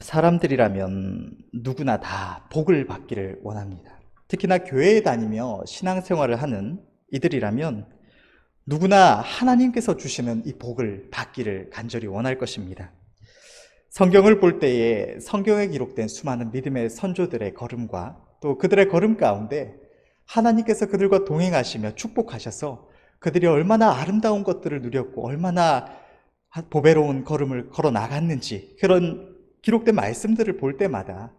사람들이라면 누구나 다 복을 받기를 원합니다. 특히나 교회에 다니며 신앙생활을 하는 이들이라면 누구나 하나님께서 주시는 이 복을 받기를 간절히 원할 것입니다. 성경을 볼 때에 성경에 기록된 수많은 믿음의 선조들의 걸음과 또 그들의 걸음 가운데 하나님께서 그들과 동행하시며 축복하셔서 그들이 얼마나 아름다운 것들을 누렸고 얼마나 보배로운 걸음을 걸어 나갔는지, 그런 기록된 말씀들을 볼 때마다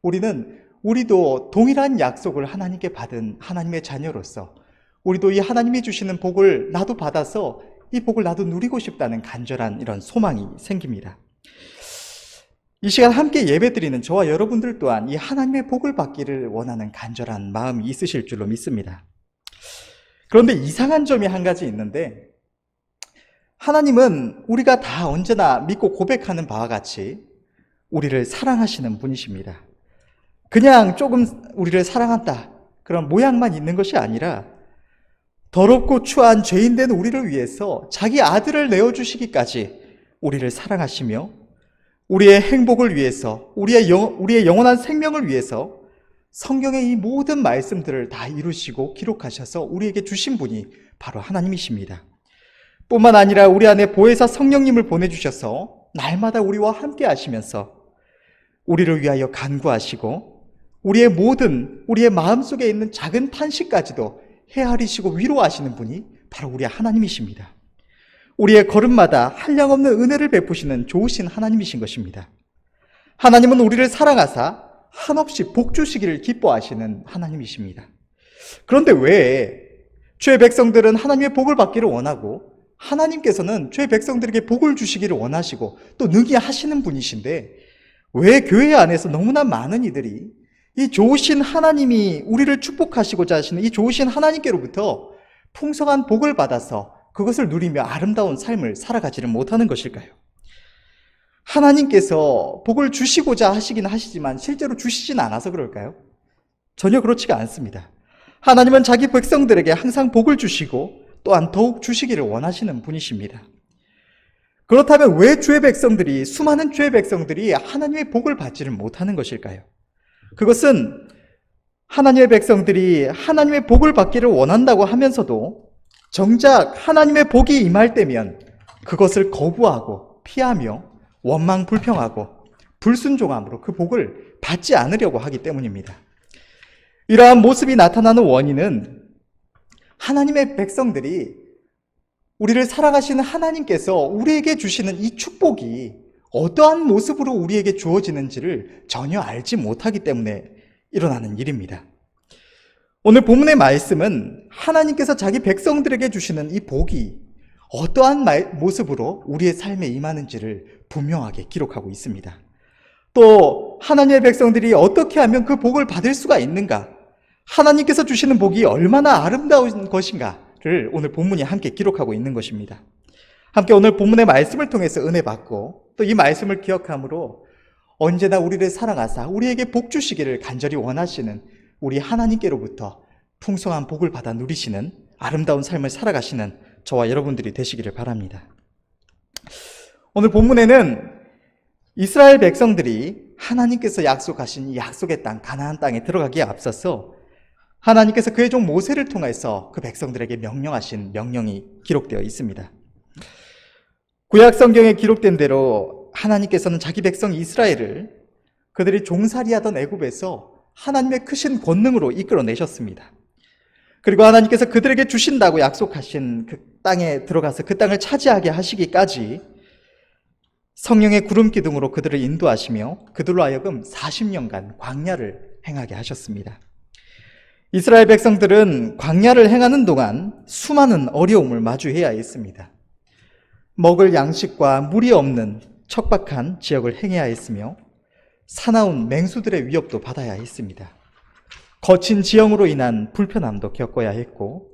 우리도 동일한 약속을 하나님께 받은 하나님의 자녀로서 우리도 이 하나님이 주시는 복을 나도 받아서 이 복을 나도 누리고 싶다는 간절한 이런 소망이 생깁니다. 이 시간 함께 예배드리는 저와 여러분들 또한 이 하나님의 복을 받기를 원하는 간절한 마음이 있으실 줄로 믿습니다. 그런데 이상한 점이 한 가지 있는데, 하나님은 우리가 다 언제나 믿고 고백하는 바와 같이 우리를 사랑하시는 분이십니다. 그냥 조금 우리를 사랑한다, 그런 모양만 있는 것이 아니라 더럽고 추한 죄인된 우리를 위해서 자기 아들을 내어주시기까지 우리를 사랑하시며 우리의 행복을 위해서, 우리의 영원한 생명을 위해서 성경의 이 모든 말씀들을 다 이루시고 기록하셔서 우리에게 주신 분이 바로 하나님이십니다. 뿐만 아니라 우리 안에 보혜사 성령님을 보내주셔서 날마다 우리와 함께 하시면서 우리를 위하여 간구하시고 우리의 마음속에 있는 작은 탄식까지도 헤아리시고 위로하시는 분이 바로 우리 하나님이십니다. 우리의 걸음마다 한량없는 은혜를 베푸시는 좋으신 하나님이신 것입니다. 하나님은 우리를 사랑하사 한없이 복 주시기를 기뻐하시는 하나님이십니다. 그런데 왜 주의 백성들은 하나님의 복을 받기를 원하고 하나님께서는 주의 백성들에게 복을 주시기를 원하시고 또 능히 하시는 분이신데, 왜 교회 안에서 너무나 많은 이들이 이 좋으신 하나님이 우리를 축복하시고자 하시는 이 좋으신 하나님께로부터 풍성한 복을 받아서 그것을 누리며 아름다운 삶을 살아가지를 못하는 것일까요? 하나님께서 복을 주시고자 하시긴 하시지만 실제로 주시진 않아서 그럴까요? 전혀 그렇지가 않습니다. 하나님은 자기 백성들에게 항상 복을 주시고 또한 더욱 주시기를 원하시는 분이십니다. 그렇다면 왜 수많은 주의 백성들이 하나님의 복을 받지를 못하는 것일까요? 그것은 하나님의 백성들이 하나님의 복을 받기를 원한다고 하면서도 정작 하나님의 복이 임할 때면 그것을 거부하고 피하며 원망 불평하고 불순종함으로 그 복을 받지 않으려고 하기 때문입니다. 이러한 모습이 나타나는 원인은 하나님의 백성들이, 우리를 사랑하시는 하나님께서 우리에게 주시는 이 축복이 어떠한 모습으로 우리에게 주어지는지를 전혀 알지 못하기 때문에 일어나는 일입니다. 오늘 본문의 말씀은 하나님께서 자기 백성들에게 주시는 이 복이 어떠한 모습으로 우리의 삶에 임하는지를 분명하게 기록하고 있습니다. 또 하나님의 백성들이 어떻게 하면 그 복을 받을 수가 있는가, 하나님께서 주시는 복이 얼마나 아름다운 것인가를 오늘 본문이 함께 기록하고 있는 것입니다. 함께 오늘 본문의 말씀을 통해서 은혜 받고 또 이 말씀을 기억함으로 언제나 우리를 사랑하사 우리에게 복 주시기를 간절히 원하시는 우리 하나님께로부터 풍성한 복을 받아 누리시는 아름다운 삶을 살아가시는 저와 여러분들이 되시기를 바랍니다. 오늘 본문에는 이스라엘 백성들이 하나님께서 약속하신 이 약속의 땅, 가나안 땅에 들어가기에 앞서서 하나님께서 그의 종 모세를 통해서 그 백성들에게 명령하신 명령이 기록되어 있습니다. 구약 성경에 기록된 대로 하나님께서는 자기 백성 이스라엘을 그들이 종살이하던 애굽에서 하나님의 크신 권능으로 이끌어내셨습니다. 그리고 하나님께서 그들에게 주신다고 약속하신 그 땅에 들어가서 그 땅을 차지하게 하시기까지 성령의 구름 기둥으로 그들을 인도하시며 그들로 하여금 40년간 광야를 행하게 하셨습니다. 이스라엘 백성들은 광야를 행하는 동안 수많은 어려움을 마주해야 했습니다. 먹을 양식과 물이 없는 척박한 지역을 행해야 했으며 사나운 맹수들의 위협도 받아야 했습니다. 거친 지형으로 인한 불편함도 겪어야 했고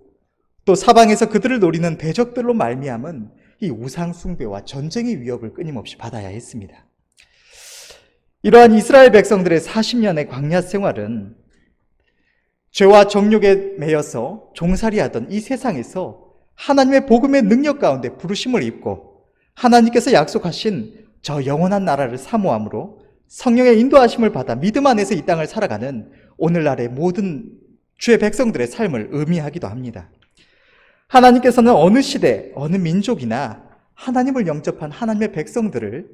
또 사방에서 그들을 노리는 대적들로 말미암은 이 우상 숭배와 전쟁의 위협을 끊임없이 받아야 했습니다. 이러한 이스라엘 백성들의 40년의 광야 생활은 죄와 정욕에 매여서 종살이하던 이 세상에서 하나님의 복음의 능력 가운데 부르심을 입고 하나님께서 약속하신 저 영원한 나라를 사모함으로 성령의 인도하심을 받아 믿음 안에서 이 땅을 살아가는 오늘날의 모든 주의 백성들의 삶을 의미하기도 합니다. 하나님께서는 어느 시대, 어느 민족이나 하나님을 영접한 하나님의 백성들을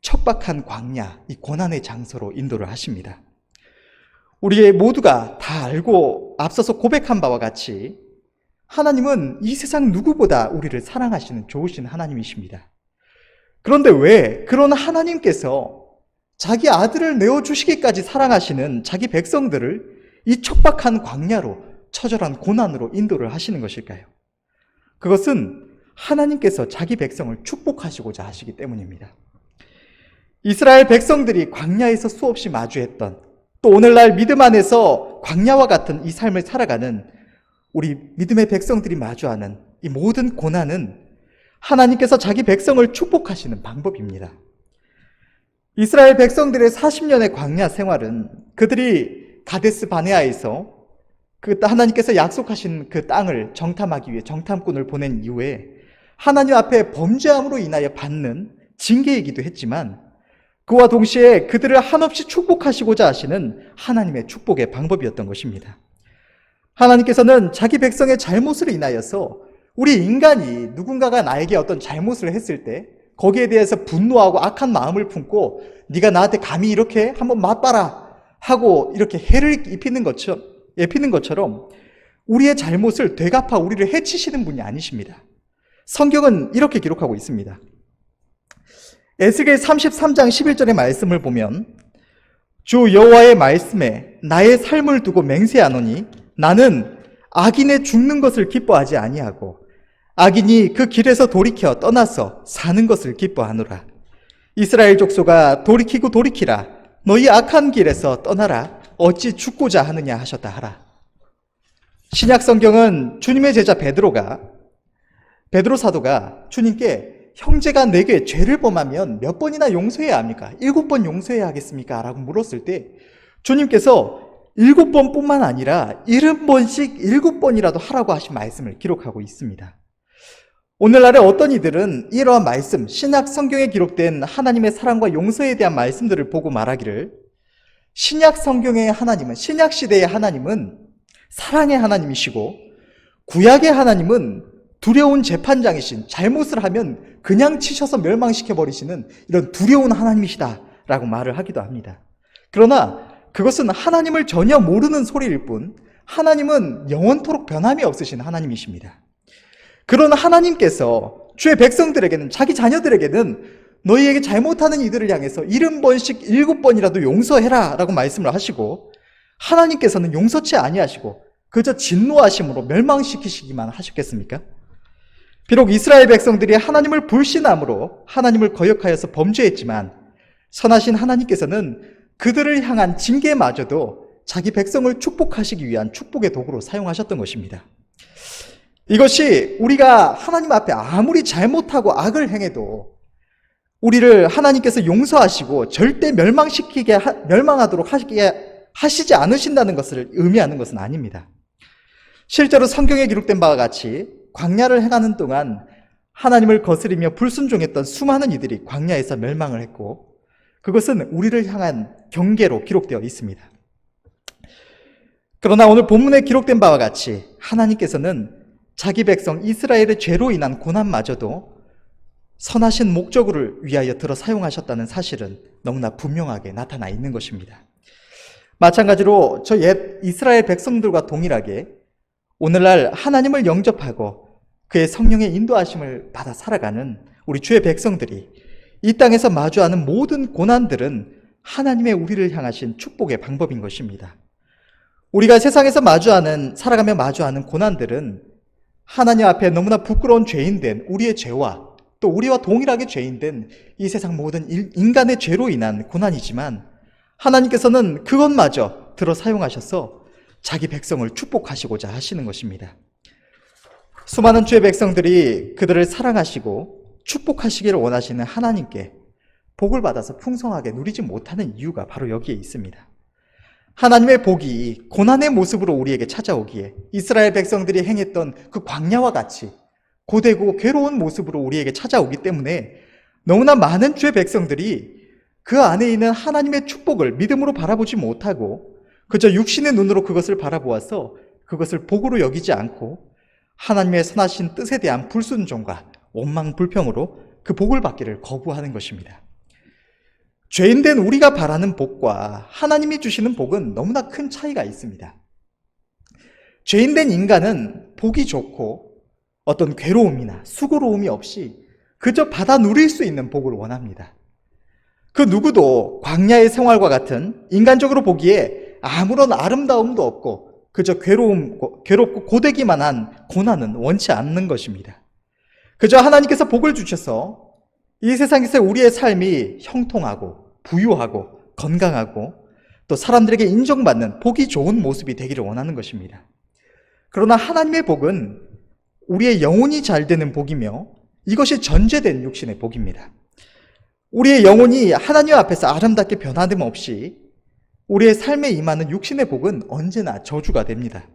척박한 광야, 이 고난의 장소로 인도를 하십니다. 우리 모두가 다 알고 앞서서 고백한 바와 같이 하나님은 이 세상 누구보다 우리를 사랑하시는 좋으신 하나님이십니다. 그런데 왜 그런 하나님께서 자기 아들을 내어주시기까지 사랑하시는 자기 백성들을 이 척박한 광야로, 처절한 고난으로 인도를 하시는 것일까요? 그것은 하나님께서 자기 백성을 축복하시고자 하시기 때문입니다. 이스라엘 백성들이 광야에서 수없이 마주했던, 또 오늘날 믿음 안에서 광야와 같은 이 삶을 살아가는 우리 믿음의 백성들이 마주하는 이 모든 고난은 하나님께서 자기 백성을 축복하시는 방법입니다. 이스라엘 백성들의 40년의 광야 생활은 그들이 가데스 바네아에서 하나님께서 약속하신 그 땅을 정탐하기 위해 정탐꾼을 보낸 이후에 하나님 앞에 범죄함으로 인하여 받는 징계이기도 했지만, 그와 동시에 그들을 한없이 축복하시고자 하시는 하나님의 축복의 방법이었던 것입니다. 하나님께서는 자기 백성의 잘못으로 인하여서 우리 인간이 누군가가 나에게 어떤 잘못을 했을 때 거기에 대해서 분노하고 악한 마음을 품고 네가 나한테 감히 이렇게 한번 맛봐라 하고 이렇게 해를 입히는 것처럼 우리의 잘못을 되갚아 우리를 해치시는 분이 아니십니다. 성경은 이렇게 기록하고 있습니다. 에스겔 33장 11절의 말씀을 보면 주 여호와의 말씀에 나의 삶을 두고 맹세하노니 나는 악인의 죽는 것을 기뻐하지 아니하고 악인이 그 길에서 돌이켜 떠나서 사는 것을 기뻐하노라. 이스라엘 족속아 돌이키고 돌이키라. 너희 악한 길에서 떠나라. 어찌 죽고자 하느냐 하셨다 하라. 신약 성경은 주님의 제자 베드로 사도가 주님께 형제가 내게 죄를 범하면 몇 번이나 용서해야 합니까? 7번 용서해야 하겠습니까? 라고 물었을 때 주님께서 7번뿐만 아니라 70번씩 7번이라도 하라고 하신 말씀을 기록하고 있습니다. 오늘날의 어떤 이들은 이러한 말씀, 신약 성경에 기록된 하나님의 사랑과 용서에 대한 말씀들을 보고 말하기를 신약 성경의 하나님은, 신약 시대의 하나님은 사랑의 하나님이시고 구약의 하나님은 두려운 재판장이신, 잘못을 하면 그냥 치셔서 멸망시켜버리시는 이런 두려운 하나님이시다라고 말을 하기도 합니다. 그러나 그것은 하나님을 전혀 모르는 소리일 뿐 하나님은 영원토록 변함이 없으신 하나님이십니다. 그런 하나님께서 주의 백성들에게는, 자기 자녀들에게는 너희에게 잘못하는 이들을 향해서 70번씩 7번이라도 용서해라 라고 말씀을 하시고, 하나님께서는 용서치 아니하시고 그저 진노하심으로 멸망시키시기만 하셨겠습니까? 비록 이스라엘 백성들이 하나님을 불신함으로 하나님을 거역하여서 범죄했지만 선하신 하나님께서는 그들을 향한 징계마저도 자기 백성을 축복하시기 위한 축복의 도구로 사용하셨던 것입니다. 이것이 우리가 하나님 앞에 아무리 잘못하고 악을 행해도 우리를 하나님께서 용서하시고 절대 멸망하도록 하시지 않으신다는 것을 의미하는 것은 아닙니다. 실제로 성경에 기록된 바와 같이 광야를 행하는 동안 하나님을 거스리며 불순종했던 수많은 이들이 광야에서 멸망을 했고, 그것은 우리를 향한 경계로 기록되어 있습니다. 그러나 오늘 본문에 기록된 바와 같이 하나님께서는 자기 백성 이스라엘의 죄로 인한 고난마저도 선하신 목적을 위하여 들어 사용하셨다는 사실은 너무나 분명하게 나타나 있는 것입니다. 마찬가지로 저 옛 이스라엘 백성들과 동일하게 오늘날 하나님을 영접하고 그의 성령의 인도하심을 받아 살아가는 우리 주의 백성들이 이 땅에서 마주하는 모든 고난들은 하나님의 우리를 향하신 축복의 방법인 것입니다. 우리가 세상에서 살아가며 마주하는 고난들은 하나님 앞에 너무나 부끄러운 죄인된 우리의 죄와 또 우리와 동일하게 죄인된 이 세상 모든 인간의 죄로 인한 고난이지만, 하나님께서는 그것마저 들어 사용하셔서 자기 백성을 축복하시고자 하시는 것입니다. 수많은 주의 백성들이 그들을 사랑하시고 축복하시기를 원하시는 하나님께 복을 받아서 풍성하게 누리지 못하는 이유가 바로 여기에 있습니다. 하나님의 복이 고난의 모습으로 우리에게 찾아오기에 이스라엘 백성들이 행했던 그 광야와 같이 고되고 괴로운 모습으로 우리에게 찾아오기 때문에 너무나 많은 주의 백성들이 그 안에 있는 하나님의 축복을 믿음으로 바라보지 못하고 그저 육신의 눈으로 그것을 바라보아서 그것을 복으로 여기지 않고 하나님의 선하신 뜻에 대한 불순종과 원망 불평으로 그 복을 받기를 거부하는 것입니다. 죄인된 우리가 바라는 복과 하나님이 주시는 복은 너무나 큰 차이가 있습니다. 죄인된 인간은 복이 좋고 어떤 괴로움이나 수고로움이 없이 그저 받아 누릴 수 있는 복을 원합니다. 그 누구도 광야의 생활과 같은 인간적으로 보기에 아무런 아름다움도 없고 그저 괴롭고 고되기만 한 고난은 원치 않는 것입니다. 그저 하나님께서 복을 주셔서 이 세상에서 우리의 삶이 형통하고 부유하고 건강하고 또 사람들에게 인정받는 복이 좋은 모습이 되기를 원하는 것입니다. 그러나 하나님의 복은 우리의 영혼이 잘 되는 복이며 이것이 전제된 육신의 복입니다. 우리의 영혼이 하나님 앞에서 아름답게 변화됨 없이 우리의 삶에 임하는 육신의 복은 언제나 저주가 됩니다.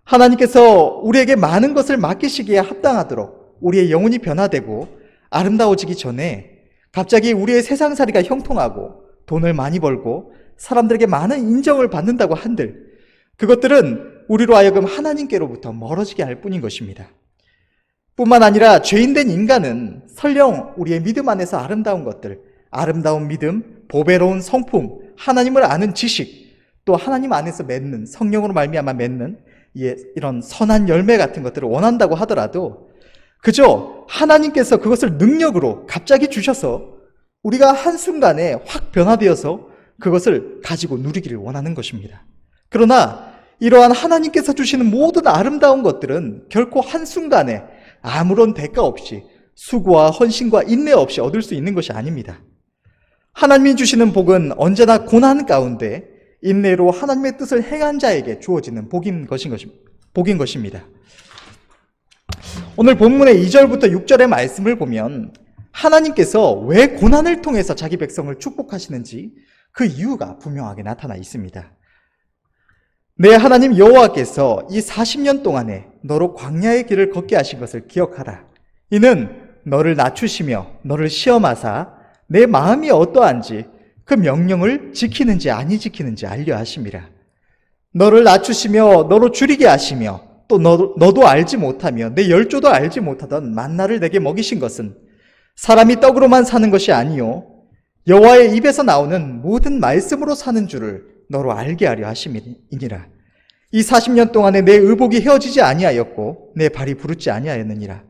하나님께서 우리에게 많은 것을 맡기시기에 합당하도록 우리의 영혼이 변화되고 아름다워지기 전에 갑자기 우리의 세상살이가 형통하고 돈을 많이 벌고 사람들에게 많은 인정을 받는다고 한들 그것들은 우리로 하여금 하나님께로부터 멀어지게 할 뿐인 것입니다. 뿐만 아니라 죄인된 인간은 설령 우리의 믿음 안에서 아름다운 것들, 아름다운 믿음, 보배로운 성품, 하나님을 아는 지식, 또 하나님 안에서 맺는 성령으로 말미암아 맺는 이런 선한 열매 같은 것들을 원한다고 하더라도 그저 하나님께서 그것을 능력으로 갑자기 주셔서 우리가 한순간에 확 변화되어서 그것을 가지고 누리기를 원하는 것입니다. 그러나 이러한 하나님께서 주시는 모든 아름다운 것들은 결코 한순간에 아무런 대가 없이 수고와 헌신과 인내 없이 얻을 수 있는 것이 아닙니다. 하나님이 주시는 복은 언제나 고난 가운데 인내로 하나님의 뜻을 행한 자에게 주어지는 복인 것입니다. 오늘 본문의 2절부터 6절의 말씀을 보면 하나님께서 왜 고난을 통해서 자기 백성을 축복하시는지 그 이유가 분명하게 나타나 있습니다. 내 하나님 여호와께서 이 40년 동안에 너로 광야의 길을 걷게 하신 것을 기억하라. 이는 너를 낮추시며 너를 시험하사 내 마음이 어떠한지 그 명령을 지키는지 아니 지키는지 알려 하심이라. 너를 낮추시며 너로 줄이게 하시며 또 너도 알지 못하며 내 열조도 알지 못하던 만나를 내게 먹이신 것은 사람이 떡으로만 사는 것이 아니요 여호와의 입에서 나오는 모든 말씀으로 사는 줄을 너로 알게 하려 하심이니라. 이 40년 동안에 내 의복이 헤어지지 아니하였고 내 발이 부르지 아니하였느니라.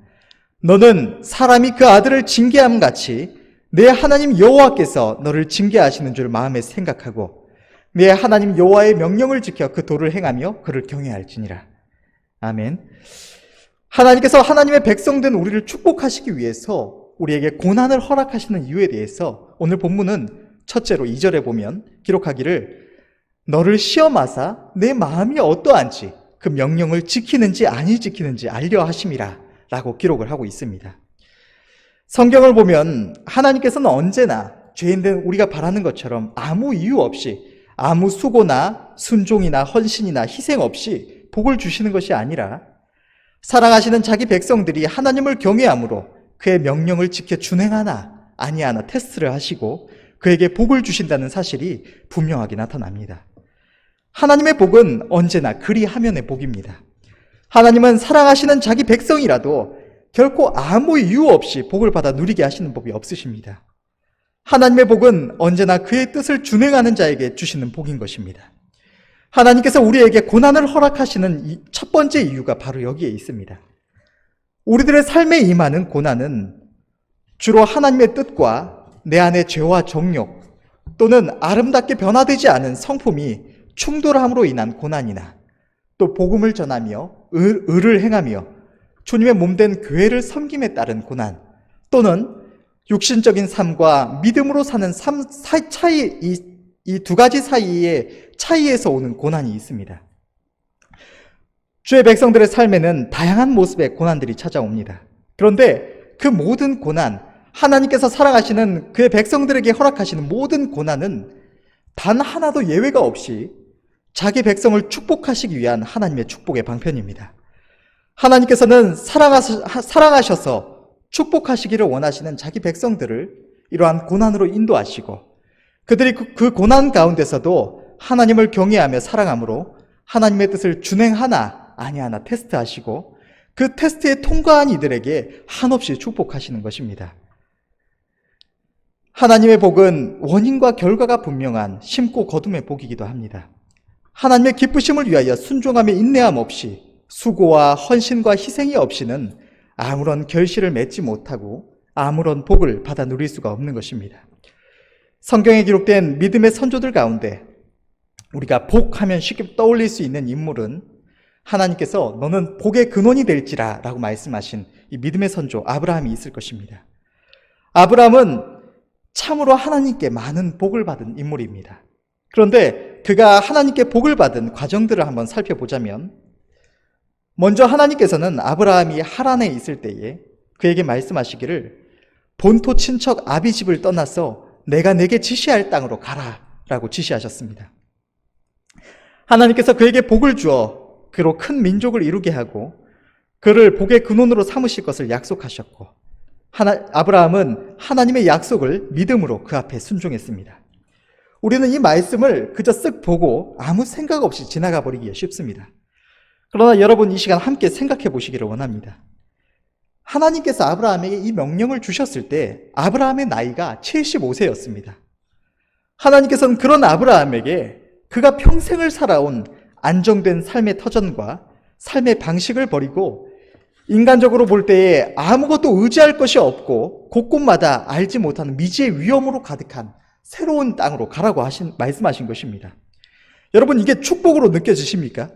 너는 사람이 그 아들을 징계함 같이 내 하나님 여호와께서 너를 징계하시는 줄 마음에 생각하고 내 하나님 여호와의 명령을 지켜 그 도를 행하며 그를 경외할지니라. 아멘. 하나님께서 하나님의 백성된 우리를 축복하시기 위해서 우리에게 고난을 허락하시는 이유에 대해서 오늘 본문은 첫째로 2절에 보면 기록하기를 너를 시험하사 내 마음이 어떠한지 그 명령을 지키는지 아니 지키는지 알려 하심이라 라고 기록을 하고 있습니다. 성경을 보면 하나님께서는 언제나 죄인된 우리가 바라는 것처럼 아무 이유 없이 아무 수고나 순종이나 헌신이나 희생 없이 복을 주시는 것이 아니라 사랑하시는 자기 백성들이 하나님을 경외함으로 그의 명령을 지켜 준행하나 아니하나 테스트를 하시고 그에게 복을 주신다는 사실이 분명하게 나타납니다. 하나님의 복은 언제나 그리하면의 복입니다. 하나님은 사랑하시는 자기 백성이라도 결코 아무 이유 없이 복을 받아 누리게 하시는 법이 없으십니다. 하나님의 복은 언제나 그의 뜻을 준행하는 자에게 주시는 복인 것입니다. 하나님께서 우리에게 고난을 허락하시는 첫 번째 이유가 바로 여기에 있습니다. 우리들의 삶에 임하는 고난은 주로 하나님의 뜻과 내 안의 죄와 정욕 또는 아름답게 변화되지 않은 성품이 충돌함으로 인한 고난이나 또 복음을 전하며 의를 행하며 주님의 몸된 교회를 섬김에 따른 고난 또는 육신적인 삶과 믿음으로 사는 삶 차이 이 두 가지 사이의 차이에서 오는 고난이 있습니다. 주의 백성들의 삶에는 다양한 모습의 고난들이 찾아옵니다. 그런데 그 모든 고난, 하나님께서 사랑하시는 그의 백성들에게 허락하시는 모든 고난은 단 하나도 예외가 없이 자기 백성을 축복하시기 위한 하나님의 축복의 방편입니다. 하나님께서는 사랑하셔서 축복하시기를 원하시는 자기 백성들을 이러한 고난으로 인도하시고 그들이 그 고난 가운데서도 하나님을 경외하며 사랑함으로 하나님의 뜻을 준행하나 아니하나 테스트하시고 그 테스트에 통과한 이들에게 한없이 축복하시는 것입니다. 하나님의 복은 원인과 결과가 분명한 심고 거둠의 복이기도 합니다. 하나님의 기쁘심을 위하여 순종함에 인내함 없이 수고와 헌신과 희생이 없이는 아무런 결실을 맺지 못하고 아무런 복을 받아 누릴 수가 없는 것입니다. 성경에 기록된 믿음의 선조들 가운데 우리가 복하면 쉽게 떠올릴 수 있는 인물은 하나님께서 너는 복의 근원이 될지라 라고 말씀하신 이 믿음의 선조 아브라함이 있을 것입니다. 아브라함은 참으로 하나님께 많은 복을 받은 인물입니다. 그런데 그가 하나님께 복을 받은 과정들을 한번 살펴보자면 먼저 하나님께서는 아브라함이 하란에 있을 때에 그에게 말씀하시기를 본토 친척 아비 집을 떠나서 내가 내게 지시할 땅으로 가라 라고 지시하셨습니다. 하나님께서 그에게 복을 주어 그로 큰 민족을 이루게 하고 그를 복의 근원으로 삼으실 것을 약속하셨고 아브라함은 하나님의 약속을 믿음으로 그 앞에 순종했습니다. 우리는 이 말씀을 그저 쓱 보고 아무 생각 없이 지나가 버리기가 쉽습니다. 그러나 여러분 이 시간 함께 생각해 보시기를 원합니다. 하나님께서 아브라함에게 이 명령을 주셨을 때 아브라함의 나이가 75세였습니다. 하나님께서는 그런 아브라함에게 그가 평생을 살아온 안정된 삶의 터전과 삶의 방식을 버리고 인간적으로 볼 때에 아무것도 의지할 것이 없고 곳곳마다 알지 못하는 미지의 위험으로 가득한 새로운 땅으로 가라고 말씀하신 것입니다. 여러분 이게 축복으로 느껴지십니까?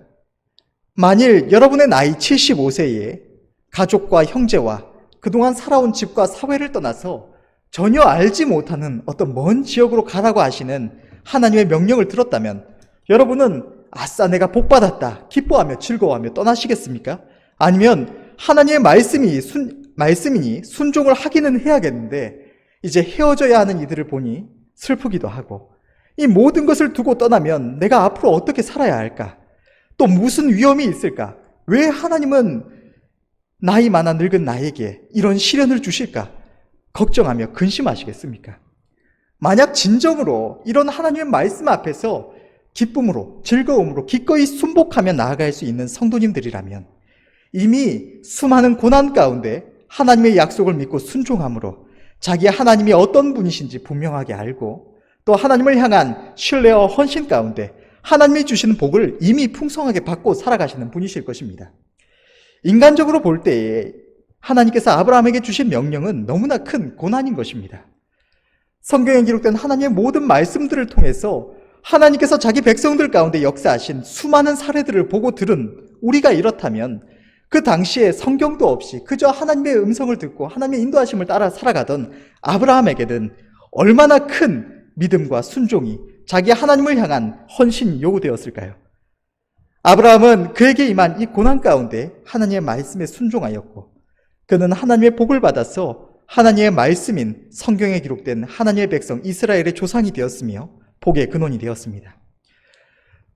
만일 여러분의 나이 75세에 가족과 형제와 그동안 살아온 집과 사회를 떠나서 전혀 알지 못하는 어떤 먼 지역으로 가라고 하시는 하나님의 명령을 들었다면 여러분은 아싸 내가 복받았다 기뻐하며 즐거워하며 떠나시겠습니까? 아니면 하나님의 말씀이니 순종을 하기는 해야겠는데 이제 헤어져야 하는 이들을 보니 슬프기도 하고 이 모든 것을 두고 떠나면 내가 앞으로 어떻게 살아야 할까? 또 무슨 위험이 있을까? 왜 하나님은 나이 많아 늙은 나에게 이런 시련을 주실까? 걱정하며 근심하시겠습니까? 만약 진정으로 이런 하나님의 말씀 앞에서 기쁨으로 즐거움으로 기꺼이 순복하며 나아갈 수 있는 성도님들이라면 이미 수많은 고난 가운데 하나님의 약속을 믿고 순종함으로 자기 하나님이 어떤 분이신지 분명하게 알고 또 하나님을 향한 신뢰와 헌신 가운데 하나님이 주시는 복을 이미 풍성하게 받고 살아가시는 분이실 것입니다. 인간적으로 볼 때에 하나님께서 아브라함에게 주신 명령은 너무나 큰 고난인 것입니다. 성경에 기록된 하나님의 모든 말씀들을 통해서 하나님께서 자기 백성들 가운데 역사하신 수많은 사례들을 보고 들은 우리가 이렇다면 그 당시에 성경도 없이 그저 하나님의 음성을 듣고 하나님의 인도하심을 따라 살아가던 아브라함에게는 얼마나 큰 믿음과 순종이 자기 하나님을 향한 헌신이 요구되었을까요? 아브라함은 그에게 임한 이 고난 가운데 하나님의 말씀에 순종하였고 그는 하나님의 복을 받아서 하나님의 말씀인 성경에 기록된 하나님의 백성 이스라엘의 조상이 되었으며 복의 근원이 되었습니다.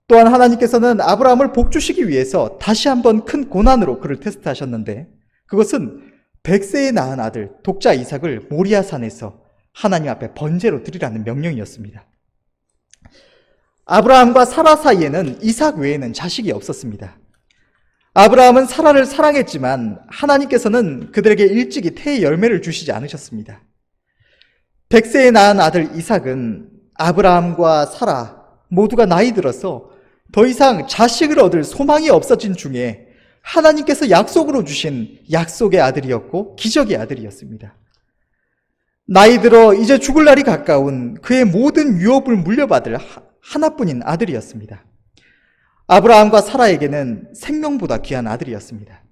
또한 하나님께서는 아브라함을 복주시기 위해서 다시 한번 큰 고난으로 그를 테스트하셨는데 그것은 100세에 낳은 아들 독자 이삭을 모리아산에서 하나님 앞에 번제로 드리라는 명령이었습니다. 아브라함과 사라 사이에는 이삭 외에는 자식이 없었습니다. 아브라함은 사라를 사랑했지만 하나님께서는 그들에게 일찍이 태의 열매를 주시지 않으셨습니다. 100세에 낳은 아들 이삭은 아브라함과 사라 모두가 나이 들어서 더 이상 자식을 얻을 소망이 없어진 중에 하나님께서 약속으로 주신 약속의 아들이었고 기적의 아들이었습니다. 나이 들어 이제 죽을 날이 가까운 그의 모든 유업을 물려받을 하나뿐인 아들이었습니다. 아브라함과 사라에게는 생명보다 귀한 아들이었습니다.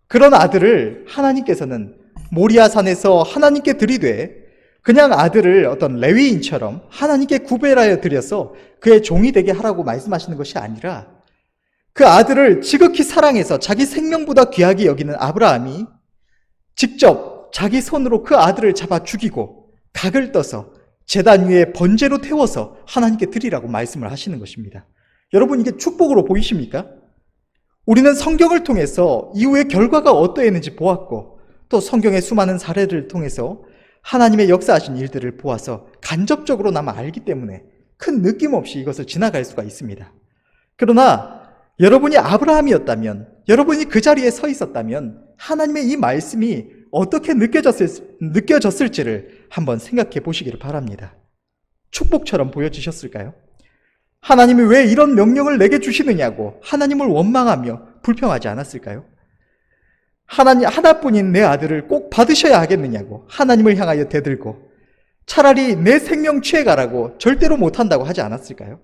그런 아들을 하나님께서는 모리아산에서 하나님께 드리되 그냥 아들을 어떤 레위인처럼 하나님께 구별하여 드려서 그의 종이 되게 하라고 말씀하시는 것이 아니라 그 아들을 지극히 사랑해서 자기 생명보다 귀하게 여기는 아브라함이 직접 자기 손으로 그 아들을 잡아 죽이고 각을 떠서 제단 위에 번제로 태워서 하나님께 드리라고 말씀을 하시는 것입니다. 여러분 이게 축복으로 보이십니까? 우리는 성경을 통해서 이후의 결과가 어떠했는지 보았고 또 성경의 수많은 사례들을 통해서 하나님의 역사하신 일들을 보아서 간접적으로나마 알기 때문에 큰 느낌 없이 이것을 지나갈 수가 있습니다. 그러나 여러분이 아브라함이었다면, 여러분이 그 자리에 서 있었다면 하나님의 이 말씀이 어떻게 느껴졌을지를 한번 생각해 보시기를 바랍니다. 축복처럼 보여지셨을까요? 하나님이 왜 이런 명령을 내게 주시느냐고 하나님을 원망하며 불평하지 않았을까요? 하나님 하나뿐인 내 아들을 꼭 받으셔야 하겠느냐고 하나님을 향하여 대들고 차라리 내 생명 취해가라고 절대로 못한다고 하지 않았을까요?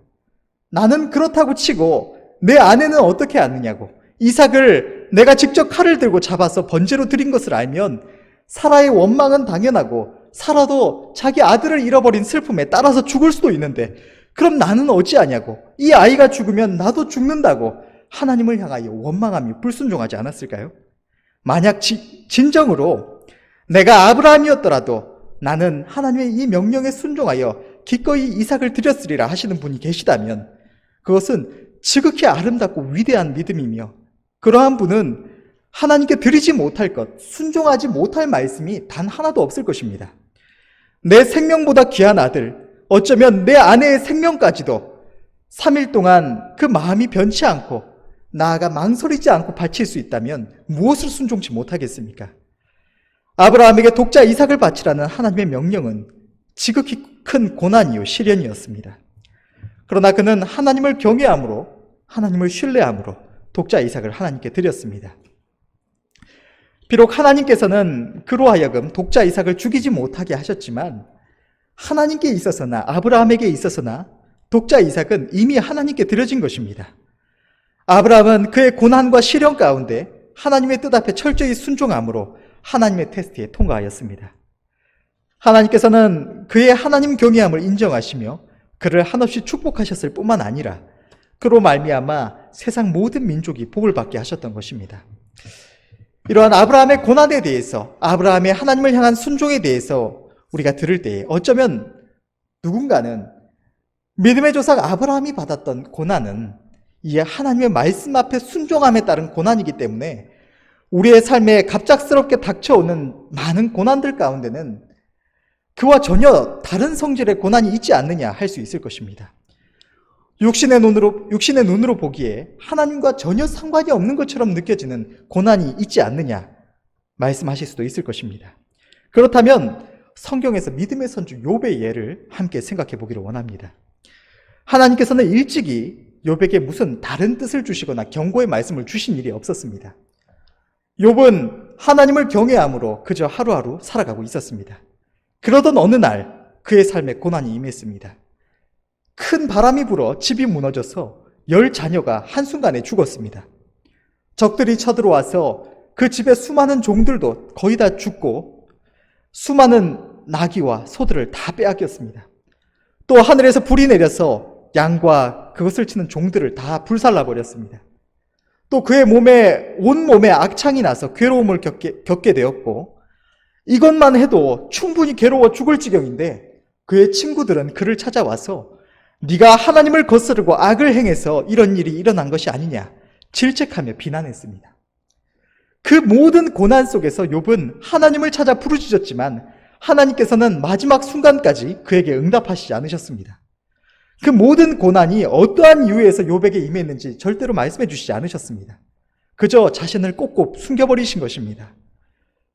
나는 그렇다고 치고 내 아내는 어떻게 않느냐고 이삭을 내가 직접 칼을 들고 잡아서 번제로 드린 것을 알면 사라의 원망은 당연하고 사라도 자기 아들을 잃어버린 슬픔에 따라서 죽을 수도 있는데 그럼 나는 어찌하냐고 이 아이가 죽으면 나도 죽는다고 하나님을 향하여 원망하며 불순종하지 않았을까요? 만약 진정으로 내가 아브라함이었더라도 나는 하나님의 이 명령에 순종하여 기꺼이 이삭을 드렸으리라 하시는 분이 계시다면 그것은 지극히 아름답고 위대한 믿음이며 그러한 분은 하나님께 드리지 못할 것, 순종하지 못할 말씀이 단 하나도 없을 것입니다. 내 생명보다 귀한 아들, 어쩌면 내 아내의 생명까지도 3일 동안 그 마음이 변치 않고 나아가 망설이지 않고 바칠 수 있다면 무엇을 순종치 못하겠습니까? 아브라함에게 독자 이삭을 바치라는 하나님의 명령은 지극히 큰 고난이요 시련이었습니다. 그러나 그는 하나님을 경외함으로 하나님을 신뢰함으로 독자 이삭을 하나님께 드렸습니다. 비록 하나님께서는 그로 하여금 독자 이삭을 죽이지 못하게 하셨지만 하나님께 있어서나 아브라함에게 있어서나 독자 이삭은 이미 하나님께 드려진 것입니다. 아브라함은 그의 고난과 시련 가운데 하나님의 뜻 앞에 철저히 순종함으로 하나님의 테스트에 통과하였습니다. 하나님께서는 그의 하나님 경외함을 인정하시며 그를 한없이 축복하셨을 뿐만 아니라 그로 말미암아 세상 모든 민족이 복을 받게 하셨던 것입니다. 이러한 아브라함의 고난에 대해서 아브라함의 하나님을 향한 순종에 대해서 우리가 들을 때에 어쩌면 누군가는 믿음의 조상 아브라함이 받았던 고난은 이 하나님의 말씀 앞에 순종함에 따른 고난이기 때문에 우리의 삶에 갑작스럽게 닥쳐오는 많은 고난들 가운데는 그와 전혀 다른 성질의 고난이 있지 않느냐 할 수 있을 것입니다. 육신의 눈으로 보기에 하나님과 전혀 상관이 없는 것처럼 느껴지는 고난이 있지 않느냐 말씀하실 수도 있을 것입니다. 그렇다면 성경에서 믿음의 선주 욥의 예를 함께 생각해 보기를 원합니다. 하나님께서는 일찍이 욥에게 무슨 다른 뜻을 주시거나 경고의 말씀을 주신 일이 없었습니다. 욥은 하나님을 경외함으로 그저 하루하루 살아가고 있었습니다. 그러던 어느 날 그의 삶에 고난이 임했습니다. 큰 바람이 불어 집이 무너져서 10 자녀가 한순간에 죽었습니다. 적들이 쳐들어와서 그 집의 수많은 종들도 거의 다 죽고 수많은 나귀와 소들을 다 빼앗겼습니다. 또 하늘에서 불이 내려서 양과 그것을 치는 종들을 다 불살라버렸습니다. 또 그의 온몸에 악창이 나서 괴로움을 겪게 되었고 이것만 해도 충분히 괴로워 죽을 지경인데 그의 친구들은 그를 찾아와서 네가 하나님을 거스르고 악을 행해서 이런 일이 일어난 것이 아니냐 질책하며 비난했습니다. 그 모든 고난 속에서 욥은 하나님을 찾아 부르짖었지만 하나님께서는 마지막 순간까지 그에게 응답하시지 않으셨습니다. 그 모든 고난이 어떠한 이유에서 욥에게 임했는지 절대로 말씀해 주시지 않으셨습니다. 그저 자신을 꼭꼭 숨겨버리신 것입니다.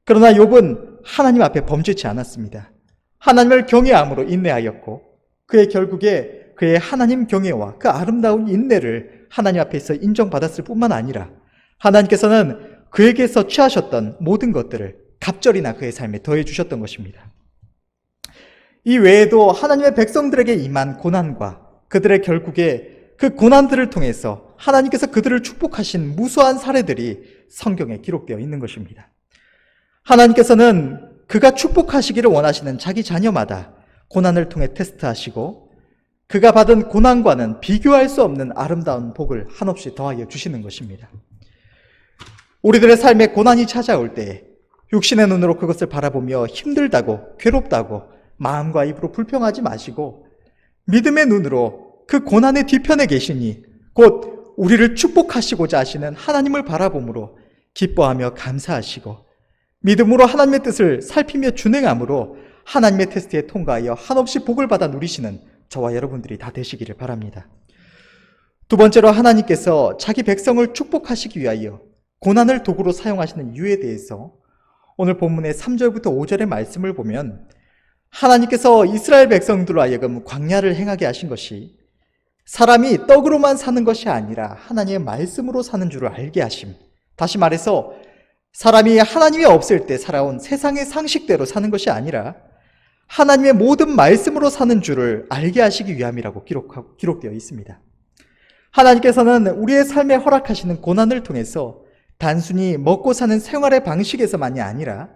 그러나 욥은 하나님 앞에 범죄치 않았습니다. 하나님을 경외함으로 인내하였고 결국에 그의 하나님 경외와 그 아름다운 인내를 하나님 앞에서 인정받았을 뿐만 아니라 하나님께서는 그에게서 취하셨던 모든 것들을 갑절이나 그의 삶에 더해 주셨던 것입니다. 이 외에도 하나님의 백성들에게 임한 고난과 그들의 결국에 그 고난들을 통해서 하나님께서 그들을 축복하신 무수한 사례들이 성경에 기록되어 있는 것입니다. 하나님께서는 그가 축복하시기를 원하시는 자기 자녀마다 고난을 통해 테스트하시고 그가 받은 고난과는 비교할 수 없는 아름다운 복을 한없이 더하여 주시는 것입니다. 우리들의 삶에 고난이 찾아올 때 육신의 눈으로 그것을 바라보며 힘들다고 괴롭다고 마음과 입으로 불평하지 마시고 믿음의 눈으로 그 고난의 뒤편에 계시니 곧 우리를 축복하시고자 하시는 하나님을 바라봄으로 기뻐하며 감사하시고 믿음으로 하나님의 뜻을 살피며 준행함으로 하나님의 테스트에 통과하여 한없이 복을 받아 누리시는 저와 여러분들이 다 되시기를 바랍니다. 두 번째로 하나님께서 자기 백성을 축복하시기 위하여 고난을 도구로 사용하시는 이유에 대해서 오늘 본문의 3절부터 5절의 말씀을 보면 하나님께서 이스라엘 백성들로 하여금 광야를 행하게 하신 것이 사람이 떡으로만 사는 것이 아니라 하나님의 말씀으로 사는 줄을 알게 하심. 다시 말해서 사람이 하나님이 없을 때 살아온 세상의 상식대로 사는 것이 아니라 하나님의 모든 말씀으로 사는 줄을 알게 하시기 위함이라고 기록되어 있습니다. 하나님께서는 우리의 삶에 허락하시는 고난을 통해서 단순히 먹고 사는 생활의 방식에서만이 아니라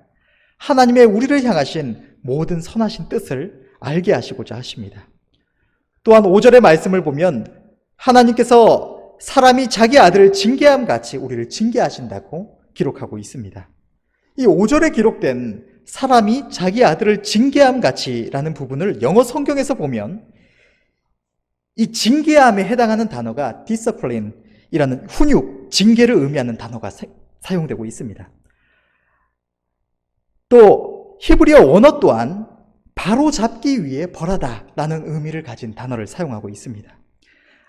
하나님의 우리를 향하신 모든 선하신 뜻을 알게 하시고자 하십니다. 또한 5절의 말씀을 보면 하나님께서 사람이 자기 아들을 징계함 같이 우리를 징계하신다고 기록하고 있습니다. 이 5절에 기록된 사람이 자기 아들을 징계함 같이라는 부분을 영어 성경에서 보면 이 징계함에 해당하는 단어가 discipline이라는 훈육, 징계를 의미하는 단어가 사용되고 있습니다. 또 히브리어 원어 또한 바로 잡기 위해 벌하다라는 의미를 가진 단어를 사용하고 있습니다.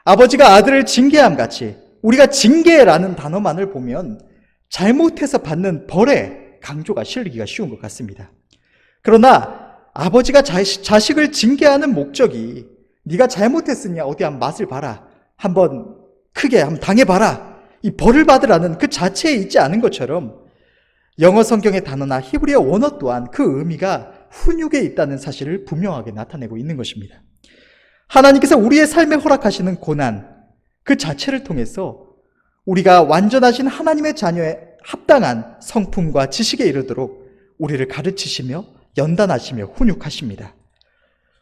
아버지가 아들을 징계함 같이 우리가 징계라는 단어만을 보면 잘못해서 받는 벌에 강조가 실리기가 쉬운 것 같습니다. 그러나 아버지가 자식을 징계하는 목적이 네가 잘못했으냐 어디 한번 맛을 봐라, 한번 크게 한번 당해봐라, 이 벌을 받으라는 그 자체에 있지 않은 것처럼 영어 성경의 단어나 히브리어 원어 또한 그 의미가 훈육에 있다는 사실을 분명하게 나타내고 있는 것입니다. 하나님께서 우리의 삶에 허락하시는 고난 그 자체를 통해서 우리가 완전하신 하나님의 자녀에 합당한 성품과 지식에 이르도록 우리를 가르치시며 연단하시며 훈육하십니다.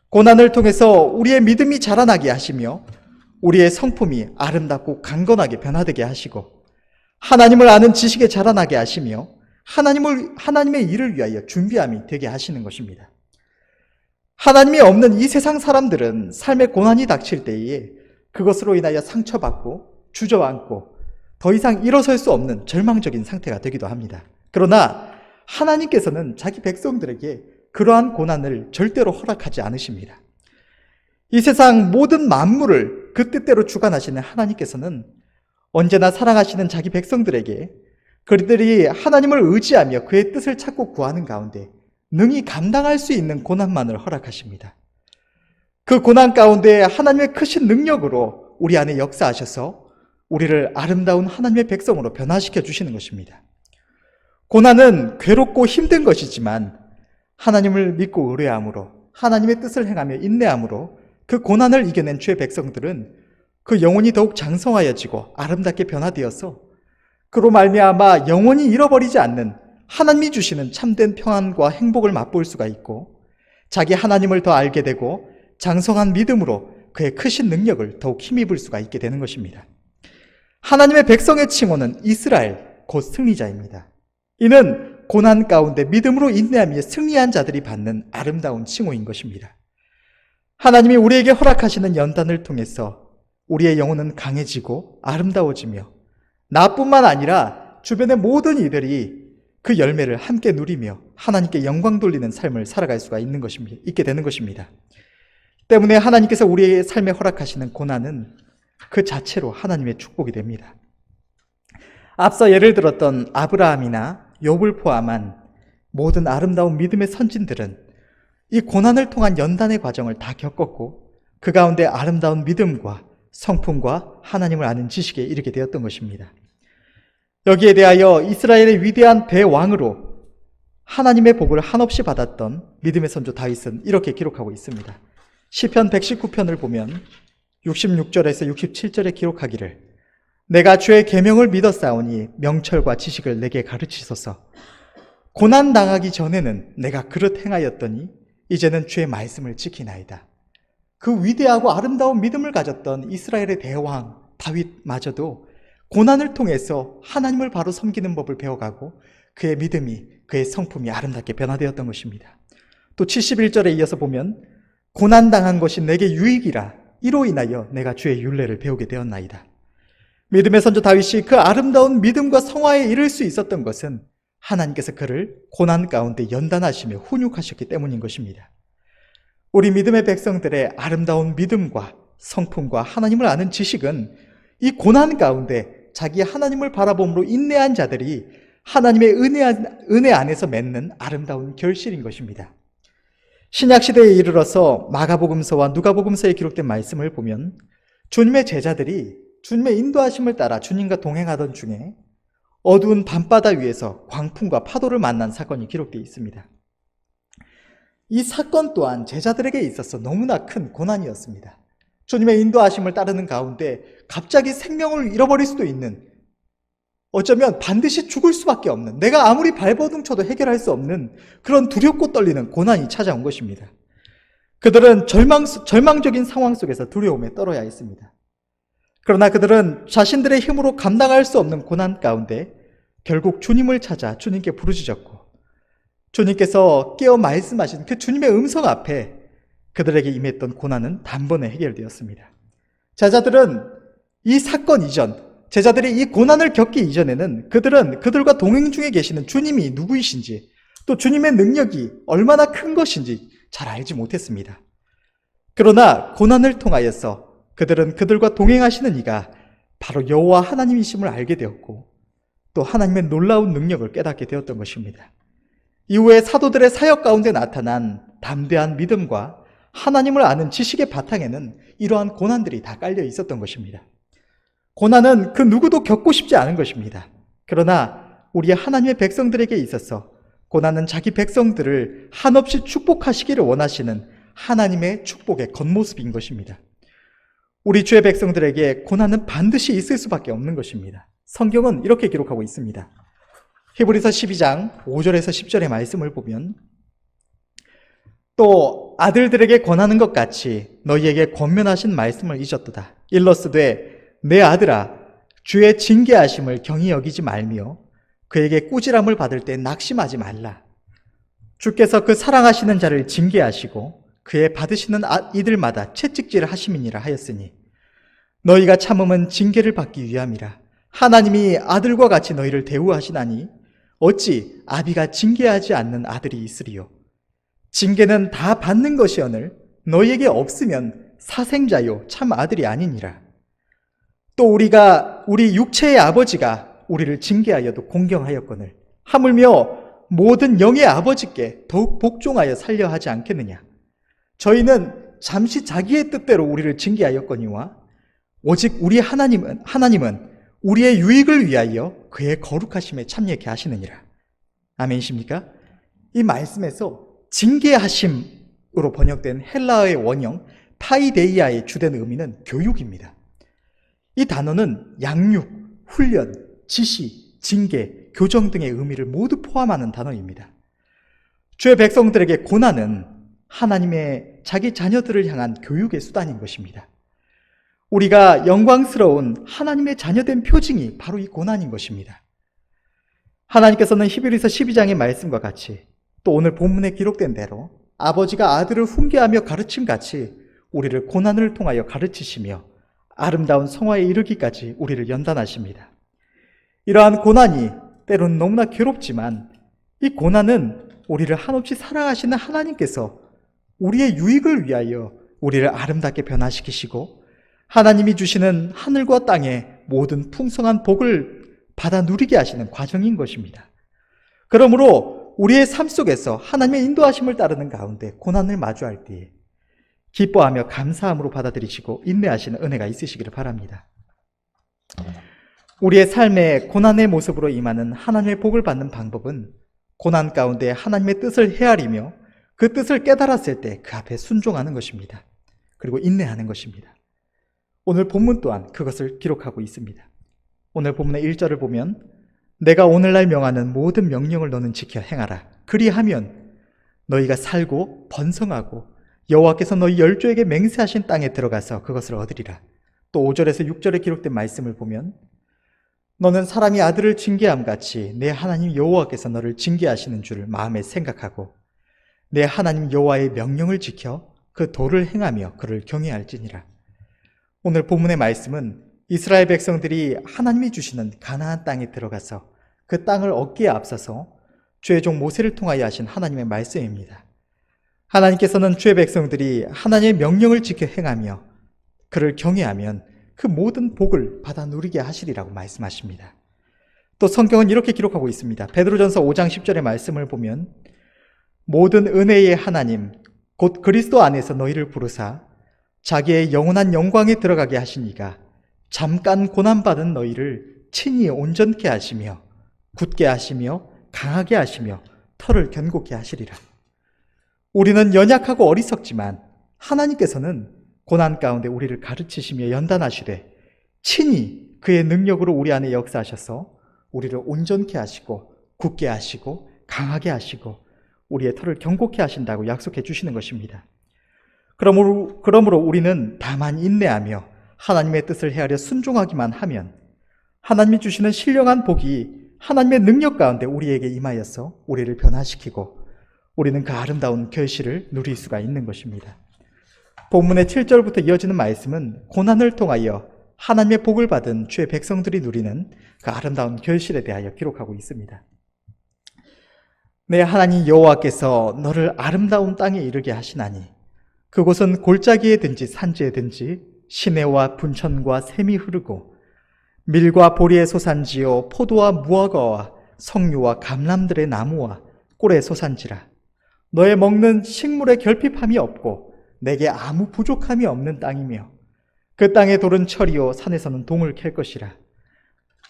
고난을 통해서 우리의 믿음이 자라나게 하시며 우리의 성품이 아름답고 강건하게 변화되게 하시고 하나님을 아는 지식에 자라나게 하시며 하나님의 일을 위하여 준비함이 되게 하시는 것입니다. 하나님이 없는 이 세상 사람들은 삶의 고난이 닥칠 때에 그것으로 인하여 상처받고 주저앉고 더 이상 일어설 수 없는 절망적인 상태가 되기도 합니다. 그러나 하나님께서는 자기 백성들에게 그러한 고난을 절대로 허락하지 않으십니다. 이 세상 모든 만물을 그 뜻대로 주관하시는 하나님께서는 언제나 사랑하시는 자기 백성들에게 그들이 하나님을 의지하며 그의 뜻을 찾고 구하는 가운데 능히 감당할 수 있는 고난만을 허락하십니다. 그 고난 가운데 하나님의 크신 능력으로 우리 안에 역사하셔서 우리를 아름다운 하나님의 백성으로 변화시켜 주시는 것입니다. 고난은 괴롭고 힘든 것이지만 하나님을 믿고 의뢰함으로 하나님의 뜻을 행하며 인내함으로 그 고난을 이겨낸 주의 백성들은 그 영혼이 더욱 장성하여지고 아름답게 변화되어서 그로 말미암아 영원히 잃어버리지 않는 하나님이 주시는 참된 평안과 행복을 맛볼 수가 있고 자기 하나님을 더 알게 되고 장성한 믿음으로 그의 크신 능력을 더욱 힘입을 수가 있게 되는 것입니다. 하나님의 백성의 칭호는 이스라엘, 곧 승리자입니다. 이는 고난 가운데 믿음으로 인내하며 승리한 자들이 받는 아름다운 칭호인 것입니다. 하나님이 우리에게 허락하시는 연단을 통해서 우리의 영혼은 강해지고 아름다워지며 나뿐만 아니라 주변의 모든 이들이 그 열매를 함께 누리며 하나님께 영광 돌리는 삶을 살아갈 수가 있게 되는 것입니다. 때문에 하나님께서 우리의 삶에 허락하시는 고난은 그 자체로 하나님의 축복이 됩니다. 앞서 예를 들었던 아브라함이나 욥을 포함한 모든 아름다운 믿음의 선진들은 이 고난을 통한 연단의 과정을 다 겪었고 그 가운데 아름다운 믿음과 성품과 하나님을 아는 지식에 이르게 되었던 것입니다. 여기에 대하여 이스라엘의 위대한 대왕으로 하나님의 복을 한없이 받았던 믿음의 선조 다윗은 이렇게 기록하고 있습니다. 시편 119편을 보면 66절에서 67절에 기록하기를 내가 주의 계명을 믿었사오니 명철과 지식을 내게 가르치소서. 고난당하기 전에는 내가 그릇 행하였더니 이제는 주의 말씀을 지키나이다. 그 위대하고 아름다운 믿음을 가졌던 이스라엘의 대왕 다윗마저도 고난을 통해서 하나님을 바로 섬기는 법을 배워가고 그의 믿음이, 그의 성품이 아름답게 변화되었던 것입니다. 또 71절에 이어서 보면 고난당한 것이 내게 유익이라 이로 인하여 내가 주의 율례를 배우게 되었나이다. 믿음의 선조 다윗이 그 아름다운 믿음과 성화에 이를 수 있었던 것은 하나님께서 그를 고난 가운데 연단하시며 훈육하셨기 때문인 것입니다. 우리 믿음의 백성들의 아름다운 믿음과 성품과 하나님을 아는 지식은 이 고난 가운데 자기 하나님을 바라봄으로 인내한 자들이 하나님의 은혜 안에서 맺는 아름다운 결실인 것입니다. 신약시대에 이르러서 마가복음서와 누가복음서에 기록된 말씀을 보면 주님의 제자들이 주님의 인도하심을 따라 주님과 동행하던 중에 어두운 밤바다 위에서 광풍과 파도를 만난 사건이 기록되어 있습니다. 이 사건 또한 제자들에게 있어서 너무나 큰 고난이었습니다. 주님의 인도하심을 따르는 가운데 갑자기 생명을 잃어버릴 수도 있는, 어쩌면 반드시 죽을 수밖에 없는, 내가 아무리 발버둥 쳐도 해결할 수 없는 그런 두렵고 떨리는 고난이 찾아온 것입니다. 그들은 절망적인 상황 속에서 두려움에 떨어야 했습니다. 그러나 그들은 자신들의 힘으로 감당할 수 없는 고난 가운데 결국 주님을 찾아 주님께 부르짖었고, 주님께서 깨어 말씀하신 그 주님의 음성 앞에 그들에게 임했던 고난은 단번에 해결되었습니다. 제자들은 이 사건 이전, 제자들이 이 고난을 겪기 이전에는 그들은 그들과 동행 중에 계시는 주님이 누구이신지, 또 주님의 능력이 얼마나 큰 것인지 잘 알지 못했습니다. 그러나 고난을 통하여서 그들은 그들과 동행하시는 이가 바로 여호와 하나님이심을 알게 되었고, 또 하나님의 놀라운 능력을 깨닫게 되었던 것입니다. 이후에 사도들의 사역 가운데 나타난 담대한 믿음과 하나님을 아는 지식의 바탕에는 이러한 고난들이 다 깔려 있었던 것입니다. 고난은 그 누구도 겪고 싶지 않은 것입니다. 그러나 우리 하나님의 백성들에게 있어서 고난은 자기 백성들을 한없이 축복하시기를 원하시는 하나님의 축복의 겉모습인 것입니다. 우리 주의 백성들에게 고난은 반드시 있을 수밖에 없는 것입니다. 성경은 이렇게 기록하고 있습니다. 히브리서 12장 5절에서 10절의 말씀을 보면, 또 아들들에게 권하는 것 같이 너희에게 권면하신 말씀을 잊었도다. 일러스되 내 아들아, 주의 징계하심을 경히 여기지 말며 그에게 꾸지람을 받을 때 낙심하지 말라. 주께서 그 사랑하시는 자를 징계하시고 그의 받으시는 이들마다 채찍질을 하심이니라 하였으니 너희가 참음은 징계를 받기 위함이라. 하나님이 아들과 같이 너희를 대우하시나니 어찌 아비가 징계하지 않는 아들이 있으리요. 징계는 다 받는 것이오늘 너희에게 없으면 사생자요 참 아들이 아니니라. 또 우리 육체의 아버지가 우리를 징계하여도 공경하였거늘 하물며 모든 영의 아버지께 더욱 복종하여 살려 하지 않겠느냐. 저희는 잠시 자기의 뜻대로 우리를 징계하였거니와 오직 우리 하나님은 우리의 유익을 위하여 그의 거룩하심에 참여케 하시느니라. 아멘이십니까? 이 말씀에서 징계하심으로 번역된 헬라어의 원형 파이데이아의 주된 의미는 교육입니다. 이 단어는 양육, 훈련, 지시, 징계, 교정 등의 의미를 모두 포함하는 단어입니다. 주의 백성들에게 고난은 하나님의 자기 자녀들을 향한 교육의 수단인 것입니다. 우리가 영광스러운 하나님의 자녀된 표징이 바로 이 고난인 것입니다. 하나님께서는 히브리서 12장의 말씀과 같이 또 오늘 본문에 기록된 대로 아버지가 아들을 훈계하며 가르침같이 우리를 고난을 통하여 가르치시며 아름다운 성화에 이르기까지 우리를 연단하십니다. 이러한 고난이 때로는 너무나 괴롭지만 이 고난은 우리를 한없이 사랑하시는 하나님께서 우리의 유익을 위하여 우리를 아름답게 변화시키시고 하나님이 주시는 하늘과 땅의 모든 풍성한 복을 받아 누리게 하시는 과정인 것입니다. 그러므로 우리의 삶 속에서 하나님의 인도하심을 따르는 가운데 고난을 마주할 때에 기뻐하며 감사함으로 받아들이시고 인내하시는 은혜가 있으시기를 바랍니다. 우리의 삶에 고난의 모습으로 임하는 하나님의 복을 받는 방법은 고난 가운데 하나님의 뜻을 헤아리며 그 뜻을 깨달았을 때 그 앞에 순종하는 것입니다. 그리고 인내하는 것입니다. 오늘 본문 또한 그것을 기록하고 있습니다. 오늘 본문의 1절을 보면 내가 오늘날 명하는 모든 명령을 너는 지켜 행하라. 그리하면 너희가 살고 번성하고 여호와께서 너희 열조에게 맹세하신 땅에 들어가서 그것을 얻으리라. 또 5절에서 6절에 기록된 말씀을 보면 너는 사람이 아들을 징계함같이 내 하나님 여호와께서 너를 징계하시는 줄을 마음에 생각하고 내 하나님 여호와의 명령을 지켜 그 도를 행하며 그를 경외할지니라. 오늘 본문의 말씀은 이스라엘 백성들이 하나님이 주시는 가나안 땅에 들어가서 그 땅을 얻기에 앞서서 주의 종 모세를 통하여 하신 하나님의 말씀입니다. 하나님께서는 주의 백성들이 하나님의 명령을 지켜 행하며 그를 경외하면 그 모든 복을 받아 누리게 하시리라고 말씀하십니다. 또 성경은 이렇게 기록하고 있습니다. 베드로전서 5장 10절의 말씀을 보면 모든 은혜의 하나님 곧 그리스도 안에서 너희를 부르사 자기의 영원한 영광에 들어가게 하시니가 잠깐 고난받은 너희를 친히 온전케 하시며 굳게 하시며 강하게 하시며 털을 견고케 하시리라. 우리는 연약하고 어리석지만 하나님께서는 고난 가운데 우리를 가르치시며 연단하시되 친히 그의 능력으로 우리 안에 역사하셔서 우리를 온전케 하시고 굳게 하시고 강하게 하시고 우리의 털을 견고케 하신다고 약속해 주시는 것입니다. 그러므로 우리는 다만 인내하며 하나님의 뜻을 헤아려 순종하기만 하면 하나님이 주시는 신령한 복이 하나님의 능력 가운데 우리에게 임하여서 우리를 변화시키고 우리는 그 아름다운 결실을 누릴 수가 있는 것입니다. 본문의 7절부터 이어지는 말씀은 고난을 통하여 하나님의 복을 받은 주의 백성들이 누리는 그 아름다운 결실에 대하여 기록하고 있습니다. 내 하나님 여호와께서 너를 아름다운 땅에 이르게 하시나니 그곳은 골짜기에든지 산지에든지 시내와 분천과 샘이 흐르고 밀과 보리의 소산지요 포도와 무화과와 석류와 감람들의 나무와 꿀의 소산지라. 너의 먹는 식물에 결핍함이 없고 내게 아무 부족함이 없는 땅이며 그 땅의 돌은 철이요 산에서는 동을 캘 것이라.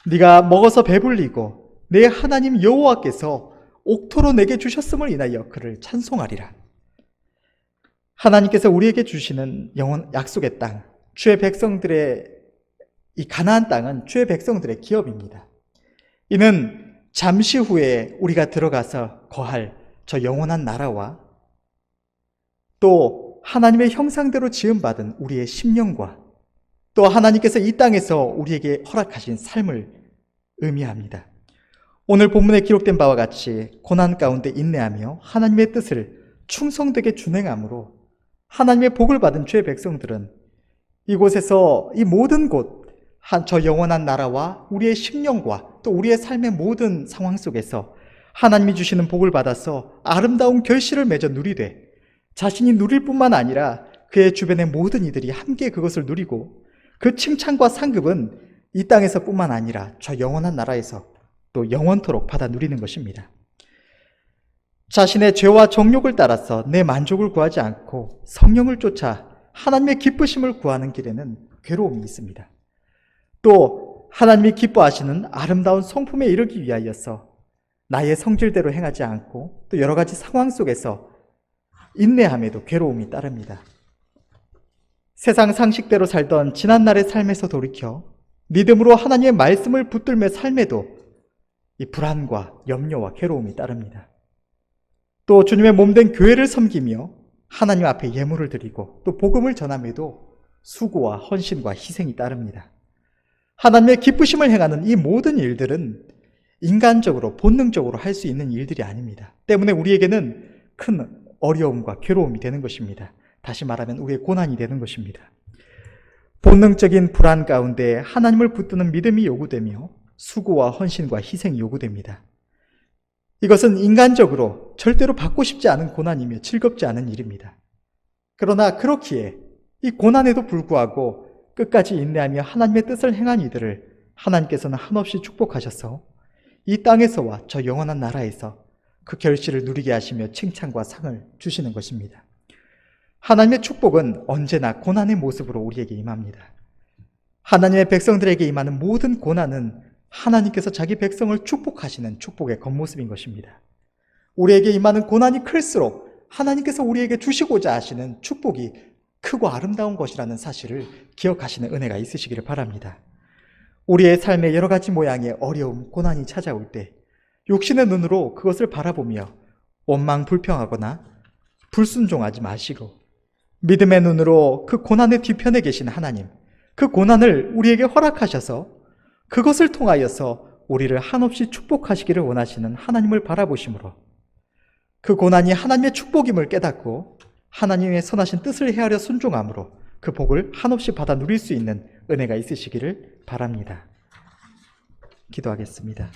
네가 먹어서 배불리고 내 하나님 여호와께서 옥토로 내게 주셨음을 인하여 그를 찬송하리라. 하나님께서 우리에게 주시는 영원 약속의 땅, 주의 백성들의 이 가나안 땅은 주의 백성들의 기업입니다. 이는 잠시 후에 우리가 들어가서 거할 저 영원한 나라와 또 하나님의 형상대로 지음받은 우리의 심령과 또 하나님께서 이 땅에서 우리에게 허락하신 삶을 의미합니다. 오늘 본문에 기록된 바와 같이 고난 가운데 인내하며 하나님의 뜻을 충성되게 준행함으로 하나님의 복을 받은 주의 백성들은 이곳에서 이 모든 곳, 저 영원한 나라와 우리의 심령과 또 우리의 삶의 모든 상황 속에서 하나님이 주시는 복을 받아서 아름다운 결실을 맺어 누리되 자신이 누릴 뿐만 아니라 그의 주변의 모든 이들이 함께 그것을 누리고 그 칭찬과 상급은 이 땅에서 뿐만 아니라 저 영원한 나라에서 또 영원토록 받아 누리는 것입니다. 자신의 죄와 정욕을 따라서 내 만족을 구하지 않고 성령을 쫓아 하나님의 기쁘심을 구하는 길에는 괴로움이 있습니다. 또 하나님이 기뻐하시는 아름다운 성품에 이르기 위하여서 나의 성질대로 행하지 않고 또 여러 가지 상황 속에서 인내함에도 괴로움이 따릅니다. 세상 상식대로 살던 지난날의 삶에서 돌이켜 믿음으로 하나님의 말씀을 붙들며 삶에도 이 불안과 염려와 괴로움이 따릅니다. 또 주님의 몸된 교회를 섬기며 하나님 앞에 예물을 드리고 또 복음을 전함에도 수고와 헌신과 희생이 따릅니다. 하나님의 기쁘심을 행하는 이 모든 일들은 인간적으로 본능적으로 할 수 있는 일들이 아닙니다. 때문에 우리에게는 큰 어려움과 괴로움이 되는 것입니다. 다시 말하면 우리의 고난이 되는 것입니다. 본능적인 불안 가운데 하나님을 붙드는 믿음이 요구되며 수고와 헌신과 희생이 요구됩니다. 이것은 인간적으로 절대로 받고 싶지 않은 고난이며 즐겁지 않은 일입니다. 그러나 그렇기에 이 고난에도 불구하고 끝까지 인내하며 하나님의 뜻을 행한 이들을 하나님께서는 한없이 축복하셔서 이 땅에서와 저 영원한 나라에서 그 결실을 누리게 하시며 칭찬과 상을 주시는 것입니다. 하나님의 축복은 언제나 고난의 모습으로 우리에게 임합니다. 하나님의 백성들에게 임하는 모든 고난은 하나님께서 자기 백성을 축복하시는 축복의 겉모습인 것입니다. 우리에게 임하는 고난이 클수록 하나님께서 우리에게 주시고자 하시는 축복이 크고 아름다운 것이라는 사실을 기억하시는 은혜가 있으시기를 바랍니다. 우리의 삶의 여러 가지 모양의 어려움, 고난이 찾아올 때 육신의 눈으로 그것을 바라보며 원망 불평하거나 불순종하지 마시고 믿음의 눈으로 그 고난의 뒤편에 계신 하나님, 그 고난을 우리에게 허락하셔서 그것을 통하여서 우리를 한없이 축복하시기를 원하시는 하나님을 바라보심으로 그 고난이 하나님의 축복임을 깨닫고 하나님의 선하신 뜻을 헤아려 순종함으로 그 복을 한없이 받아 누릴 수 있는 은혜가 있으시기를 바랍니다. 기도하겠습니다.